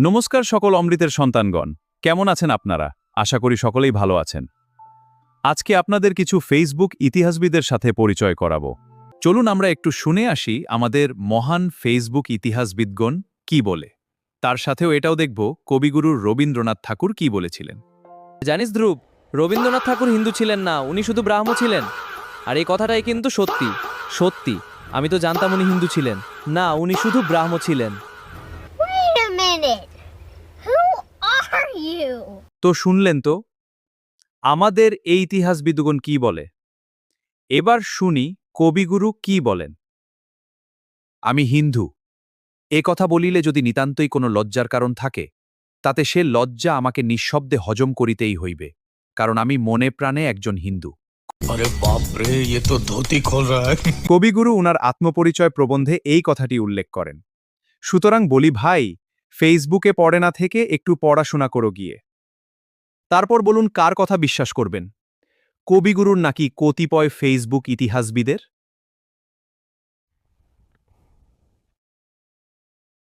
নমস্কার সকল অমৃতের সন্তানগণ, কেমন আছেন আপনারা? আশা করি সকলেই ভালো আছেন। আজকে আপনাদের কিছু ফেসবুক ইতিহাসবিদের সাথে পরিচয় করাবো। চলুন আমরা একটু শুনে আসি আমাদের মহান ফেসবুক ইতিহাসবিদগণ কি বলে। তার সাথেও এটাও দেখব কবিগুরু রবীন্দ্রনাথ ঠাকুর কি বলেছিলেন। জানিস ধ্রুব, রবীন্দ্রনাথ ঠাকুর হিন্দু ছিলেন না, উনি শুধু ব্রাহ্ম ছিলেন। আর এই কথাটাই কিন্তু সত্যি সত্যি। আমি তো জানতাম উনি হিন্দু ছিলেন না, উনি শুধু ব্রাহ্ম ছিলেন। Wait a minute. Who are you? তো শুনলেন তো আমাদের এই ইতিহাসবিদগণ কি বলে। এবার শুনি কবিগুরু কি বলেন। আমি হিন্দু এ কথা বলিলে যদি নিতান্তই কোনো লজ্জার কারণ থাকে, তাতে সে লজ্জা আমাকে নিঃশব্দে হজম করিতেই হইবে, কারণ আমি মনে প্রাণে একজন হিন্দু। अरे बाप रे, ये तो धोती खोल रहा है। কবিগুরু উনার আত্মপরিচয় প্রবন্ধে এই কথাটি উল্লেখ করেন। সুতরাং বলি ভাই, ফেসবুকে পড়ে না থেকে একটু পড়াশোনা করো গিয়ে। তারপর বলুন কার কথা বিশ্বাস করবেন, কবিগুরুর নাকি কতিপয় ফেসবুক ইতিহাসবিদের?